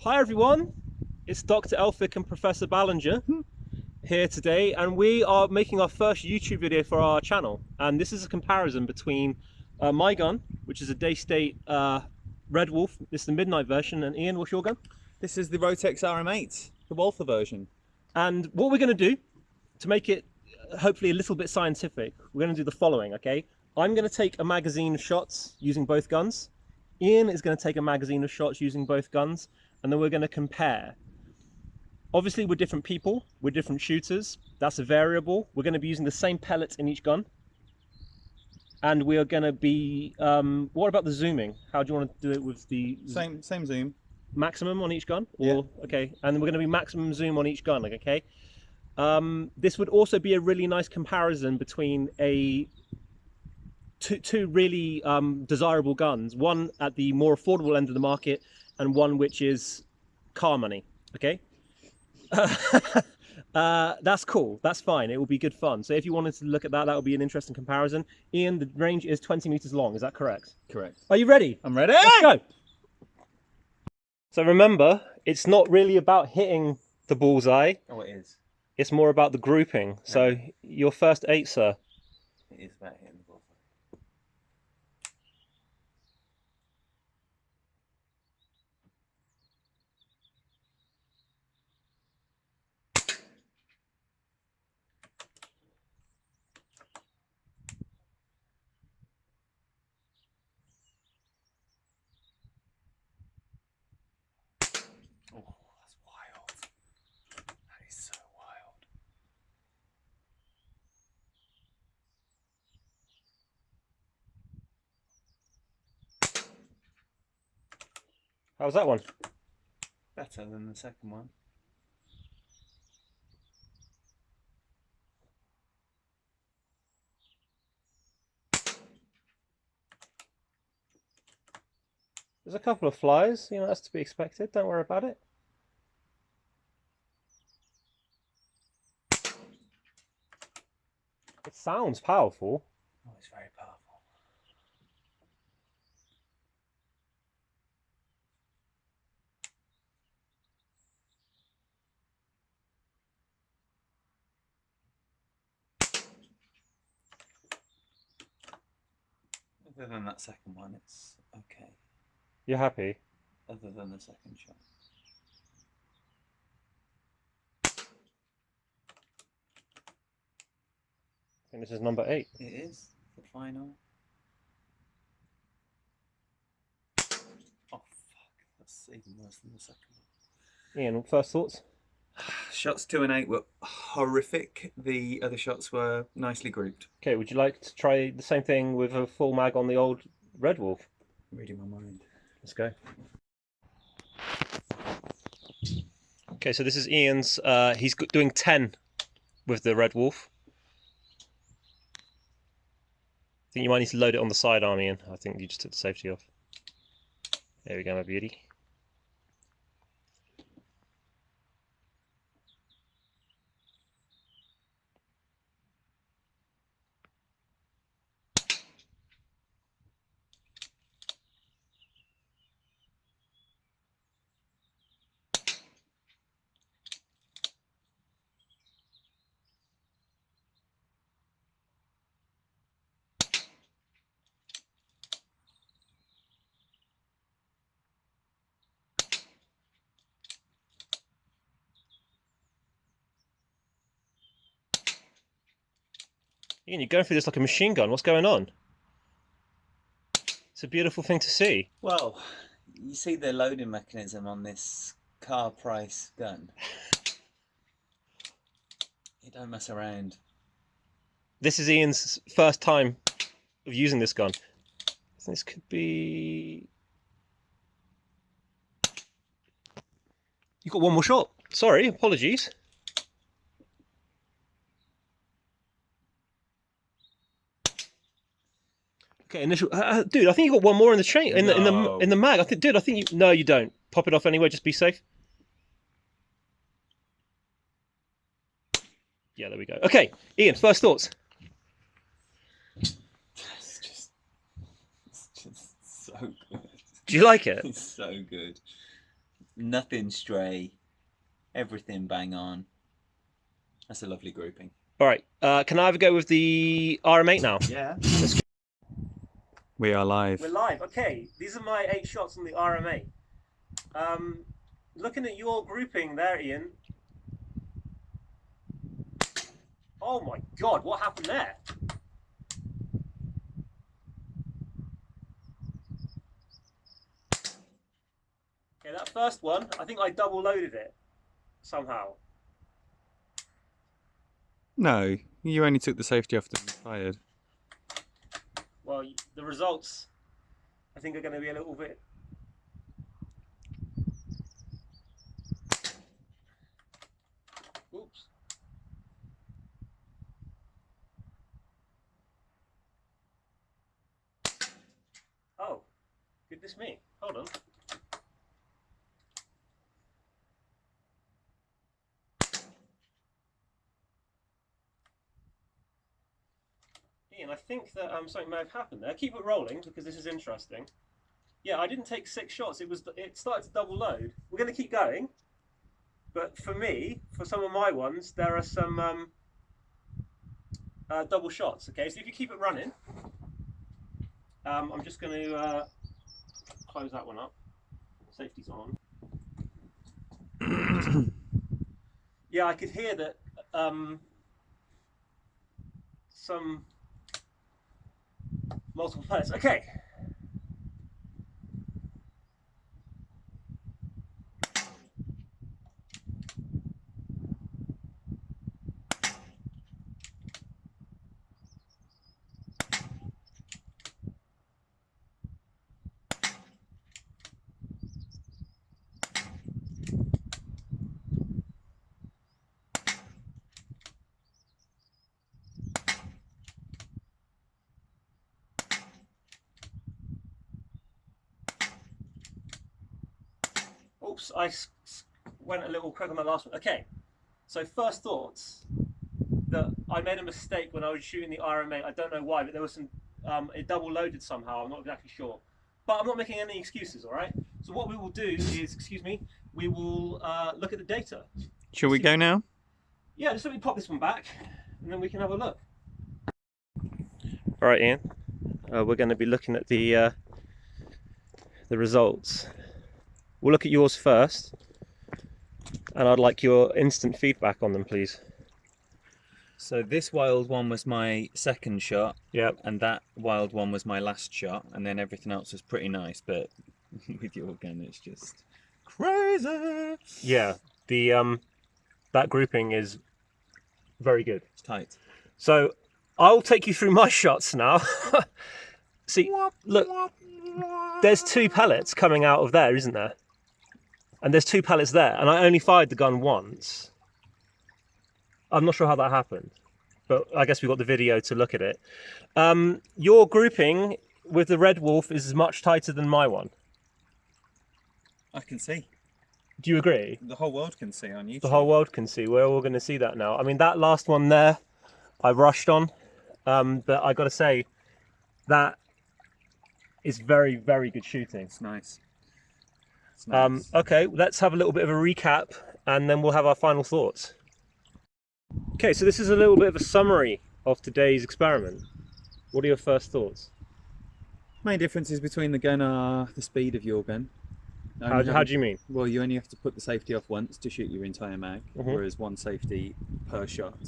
Hi everyone, it's Dr. Elphick and Professor Ballinger here today, and we are making our first YouTube video for our channel. And this is a comparison between my gun, which is a Daystate Redwolf. This is the midnight version. And Ian, what's your gun? This is the Rotex RM8, the Walther version. And what we're going to do to make it hopefully a little bit scientific, we're going to do the following, okay? I'm going to take a magazine of shots using both guns. Ian is going to take a magazine of shots using both guns, and then we're going to compare. Obviously, we're different people, we're different shooters. That's a variable. We're going to be using the same pellets in each gun. And we are going to be, what about the zooming? How do you want to do it with the... Same zoom. Maximum on each gun? Or, Yeah. Okay, and we're going to be maximum zoom on each gun, like, okay? This would also be a really nice comparison between two really desirable guns, one at the more affordable end of the market and one which is car money, okay? That's cool, that's fine, it will be good fun. So if you wanted to look at that, that would be an interesting comparison. Ian, the range is 20 meters long, is that correct? Correct. Are you ready? I'm ready! Let's go! So remember, it's not really about hitting the bullseye. Oh, it is. It's more about the grouping. So your first 8, sir. It is about hitting the bullseye. Oh, that's wild. That is so wild. How's that one? Better than the second one. There's a couple of flies, you know, that's to be expected, don't worry about it. It sounds powerful. Oh, it's very powerful. Other than that second one, it's okay. You're happy? Other than the second shot. I think this is number 8. It is the final. Oh fuck, that's even worse than the second one. Ian, first thoughts? Shots 2 and 8 were horrific. The other shots were nicely grouped. Okay, would you like to try the same thing with a full mag on the old Redwolf? Reading my mind. Let's go. Okay, so this is Ian's, he's doing 10 with the Redwolf. I think you might need to load it on the sidearm, Ian. I think you just took the safety off. There we go, my beauty. Ian, you're going through this like a machine gun. What's going on? It's a beautiful thing to see. Well, you see the loading mechanism on this car price gun. You don't mess around. This is Ian's first time of using this gun. This could be... You've got one more shot. Sorry, apologies. Okay, initial. Dude, I think you got one more in the chain in the mag. I think, dude, I think you. No, you don't. Pop it off anyway. Just be safe. Yeah, there we go. Okay, Ian, first thoughts. It's just so good. Do you like it? It's so good. nothing stray, everything bang on. That's a lovely grouping. All right, can I have a go with the RM8 now? Yeah. We are live. We're live. Okay, these are my 8 shots on the RM8. Looking at your grouping there, Ian. Oh my God, what happened there? Okay, that first one, I think I double loaded it somehow. No, you only took the safety off and fired. Well, the results, I think, are going to be a little bit... Oops. Oh, goodness me. Hold on. Ian, I think that something may have happened there. Keep it rolling because this is interesting. Yeah, I didn't take 6 shots. It started to double load. We're going to keep going. But for me, for some of my ones, there are some double shots. Okay, so if you keep it running, I'm just going to close that one up. Safety's on. Yeah, I could hear that some multiple players. Okay. Oops, I went a little quick on that last one. Okay, so first thoughts, that I made a mistake when I was shooting the RM8. I don't know why, but there was some, it double loaded somehow, I'm not exactly sure. But I'm not making any excuses, all right? So what we will do is, excuse me, we will look at the data. Shall we go now? Yeah, just let me pop this one back, and then we can have a look. All right, Ian, we're going to be looking at the results. We'll look at yours first, and I'd like your instant feedback on them, please. So this wild one was my second shot. Yep. And that wild one was my last shot, and then everything else was pretty nice, but with your gun it's just crazy. Yeah, the that grouping is very good. It's tight. So I'll take you through my shots now. See, look, there's 2 pellets coming out of there, isn't there? And there's 2 pellets there, and I only fired the gun once. I'm not sure how that happened, but I guess we've got the video to look at it. Your grouping with the Redwolf is much tighter than my one. I can see. Do you agree? The whole world can see on YouTube. The whole world can see. We're all going to see that now. I mean, that last one there, I rushed on, but I got to say, that is very, very good shooting. It's nice. It's nice. Okay, let's have a little bit of a recap, and then we'll have our final thoughts. Okay, so this is a little bit of a summary of today's experiment. What are your first thoughts? Main differences between the gun are the speed of your gun. How do you mean? Well, you only have to put the safety off once to shoot your entire mag, whereas 1 safety per shot.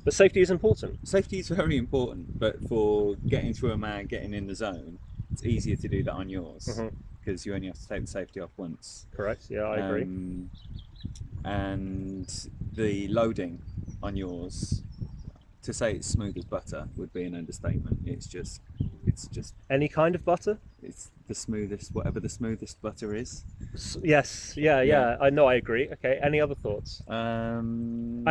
But safety is important. Safety is very important, but for getting through a mag, getting in the zone, it's easier to do that on yours because you only have to take the safety off once. Correct, yeah, I agree. And the loading on yours, to say it's smooth as butter would be an understatement. It's just any kind of butter. It's the smoothest, whatever the smoothest butter is. Yes, yeah. I know, I agree. Okay, any other thoughts? And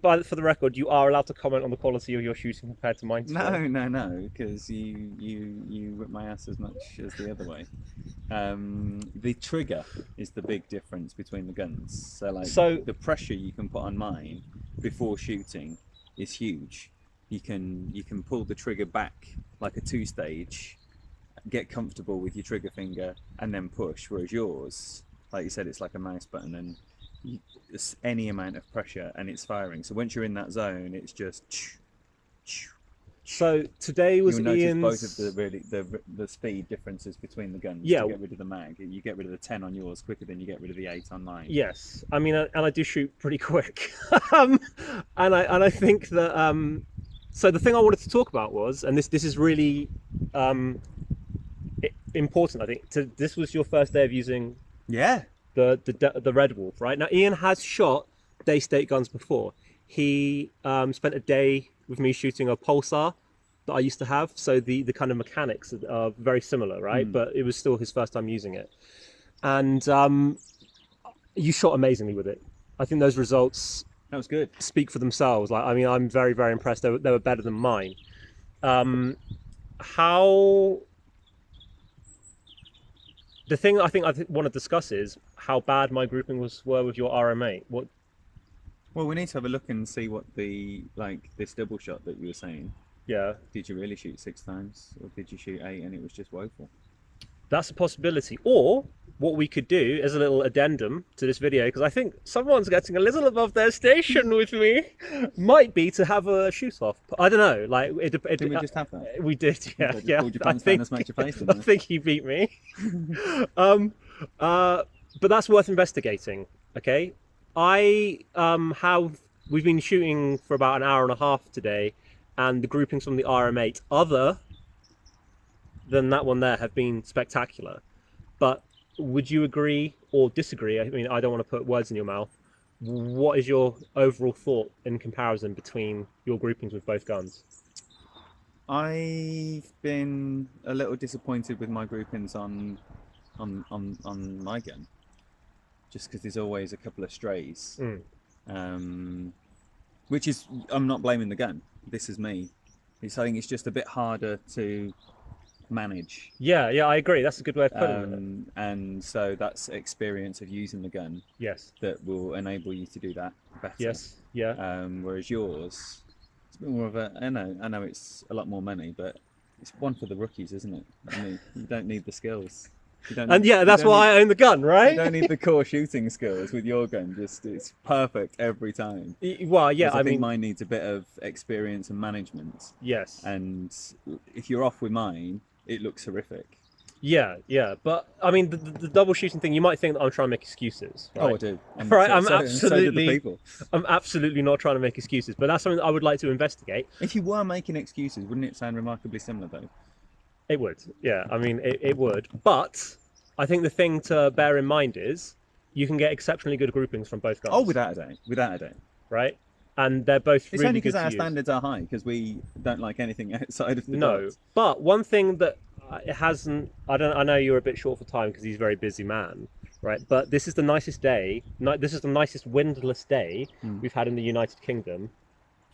for the record, you are allowed to comment on the quality of your shooting compared to mine. No, because you whip my ass as much as the other way. The trigger is the big difference between the guns. So the pressure you can put on mine before shooting is huge. You can pull the trigger back like a 2-stage, get comfortable with your trigger finger, and then push. Whereas yours, like you said, it's like a mouse button, and it's any amount of pressure and it's firing. So once you're in that zone, it's just. So today was You'll notice Ian's... both of the speed differences between the guns. Yeah. To get rid of the mag, you get rid of the 10 on yours quicker than you get rid of the 8 on mine. Yes, I mean, and I do shoot pretty quick, and I think that so the thing I wanted to talk about was, and this is really important. I think this was your first day of using the Redwolf, right? Now Ian has shot Daystate guns before. He spent a day with me shooting a Pulsar that I used to have, so the kind of mechanics are very similar, right? But it was still his first time using it, and you shot amazingly with it. I think those results, that was good, speak for themselves. Like, I mean, I'm very, very impressed. They were better than mine. How... The thing I want to discuss is how bad my grouping were with your RM8. What? Well, we need to have a look and see what this double shot that you were saying. Yeah. Did you really shoot 6 times, or did you shoot 8 and it was just woeful? That's a possibility. Or what we could do as a little addendum to this video, because I think someone's getting a little above their station with me, might be to have a shoot off. I don't know. Like did we just have that? We did. Yeah. Yeah. I think he beat me. But that's worth investigating. Okay. We've been shooting for about an hour and a half today, and the groupings from the RM8, other than that one there, have been spectacular. But would you agree or disagree? I mean, I don't want to put words in your mouth. What is your overall thought in comparison between your groupings with both guns? I've been a little disappointed with my groupings on my gun, just because there's always a couple of strays. Which is, I'm not blaming the gun. This is me. I think it's just a bit harder to manage. Yeah, I agree. That's a good way of putting it. And so that's experience of using the gun. Yes. That will enable you to do that better. Yes. Yeah. Whereas yours, it's a bit more of a. I know it's a lot more money, but it's one for the rookies, isn't it? I mean, you don't need the skills. That's why I own the gun, right? You don't need the core shooting skills with your gun. Just it's perfect every time. Well, yeah, I think mine needs a bit of experience and management. Yes. And if you're off with mine, it looks horrific. Yeah. But I mean, the double shooting thing, you might think that I'm trying to make excuses. Right? Oh, I do. Right, so did the people. I'm absolutely not trying to make excuses, but that's something that I would like to investigate. If you were making excuses, wouldn't it sound remarkably similar though? It would, yeah. I mean, it would. But I think the thing to bear in mind is you can get exceptionally good groupings from both guns. Oh, without a doubt. Right? And they're both really good to use. It's only because our standards are high, because we don't like anything outside of the dots. But one thing that it hasn't... I know you're a bit short for time because he's a very busy man, right? But this is the nicest day. This is the nicest windless day we've had in the United Kingdom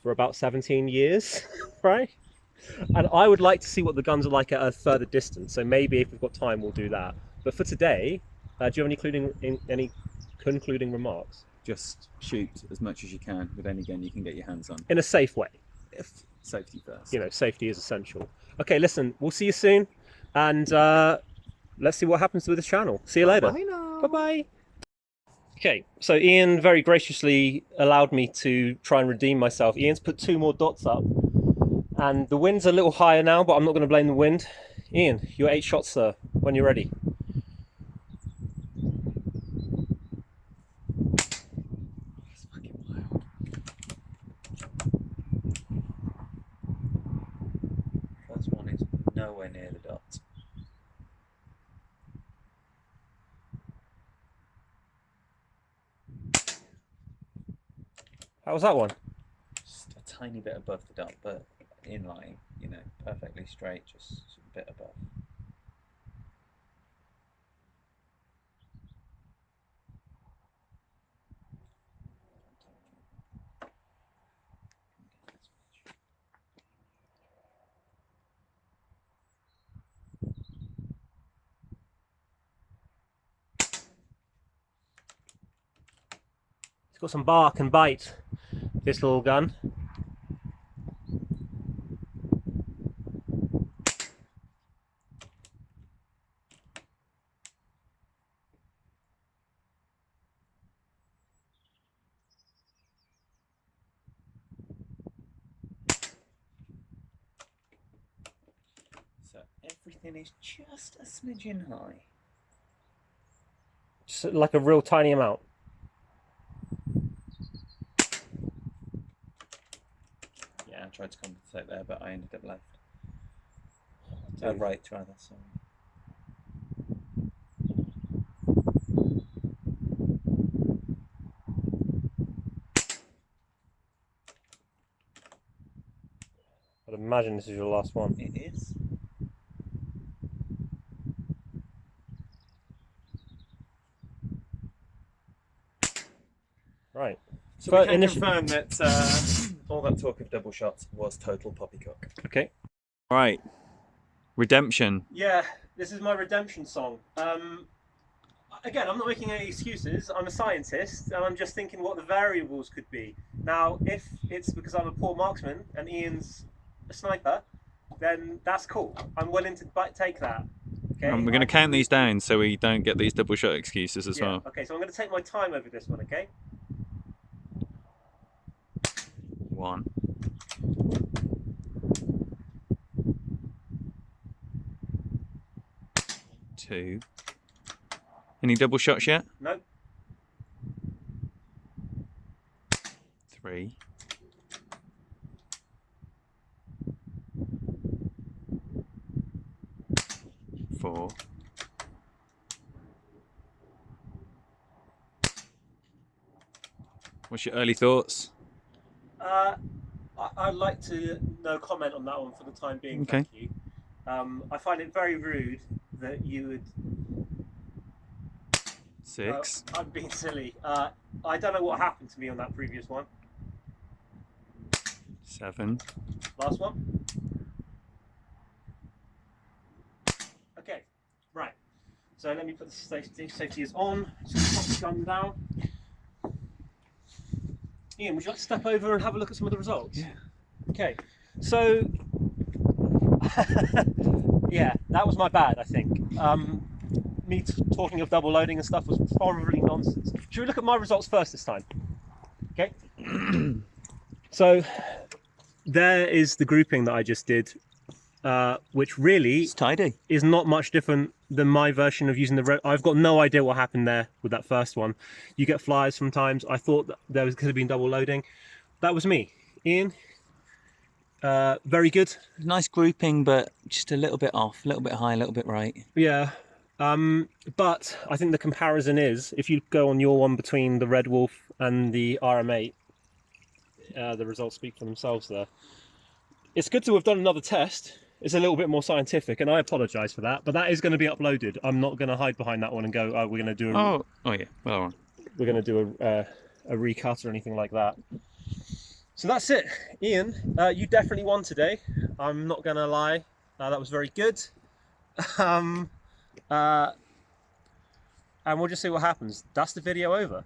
for about 17 years, right? And I would like to see what the guns are like at a further distance. So maybe if we've got time, we'll do that. But for today, do you have any concluding remarks? Just shoot as much as you can with any gun you can get your hands on. In a safe way. If safety first. You know, safety is essential. Okay, listen, we'll see you soon. And let's see what happens with this channel. See you later. Bye now. Bye-bye. Okay, so Ian very graciously allowed me to try and redeem myself. Ian's put 2 more dots up. And the wind's a little higher now, but I'm not going to blame the wind. Ian, your 8 shots, sir, when you're ready. That's fucking wild. First one is nowhere near the dot. How was that one? Just a tiny bit above the dot, but in line, you know, perfectly straight, just a bit above. It's got some bark and bite, this little gun. So everything is just a smidgen high. Just like a real tiny amount. Yeah, I tried to compensate there, but I ended up left. Right, rather, sorry. I'd imagine this is your last one. It is. Right. So we can confirm that all that talk of double shots was total poppycock. Okay. Right. Redemption. Yeah, this is my redemption song. Again, I'm not making any excuses. I'm a scientist, and I'm just thinking what the variables could be. Now, if it's because I'm a poor marksman and Ian's a sniper, then that's cool. I'm willing to take that. Okay. We're going to count these down so we don't get these double shot excuses as well. Okay, so I'm going to take my time over this one. Okay. 1. 2. Any double shots yet? No. 3. 4. 'What's your early thoughts? I'd like to no comment on that one for the time being. Okay. Thank you. I find it very rude that you would. 6. I'm being silly. I don't know what happened to me on that previous one. 7. Last one. Okay, right. So let me put the safety is on. Just pop the gun down. Ian, would you like to step over and have a look at some of the results? Yeah. Okay, so yeah, that was my bad, I think. Me talking of double loading and stuff was probably nonsense. Should we look at my results first this time? Okay. So there is the grouping that I just did, which really It's tidy. is not much different than my version of using the I've got no idea what happened there with that first one. You get flyers sometimes. I thought that there could have been double loading. That was me. Ian, very good. Nice grouping, but just a little bit off, a little bit high, a little bit right. Yeah. But I think the comparison is, if you go on your one between the Redwolf and the RM8, the results speak for themselves there. It's good to have done another test. It's a little bit more scientific, and I apologise for that, but that is going to be uploaded. I'm not going to hide behind that one and go, oh, we're going to do Oh yeah, well, we're going to do a recut or anything like that. So that's it. Ian, you definitely won today. I'm not going to lie. That was very good. And we'll just see what happens. That's the video over.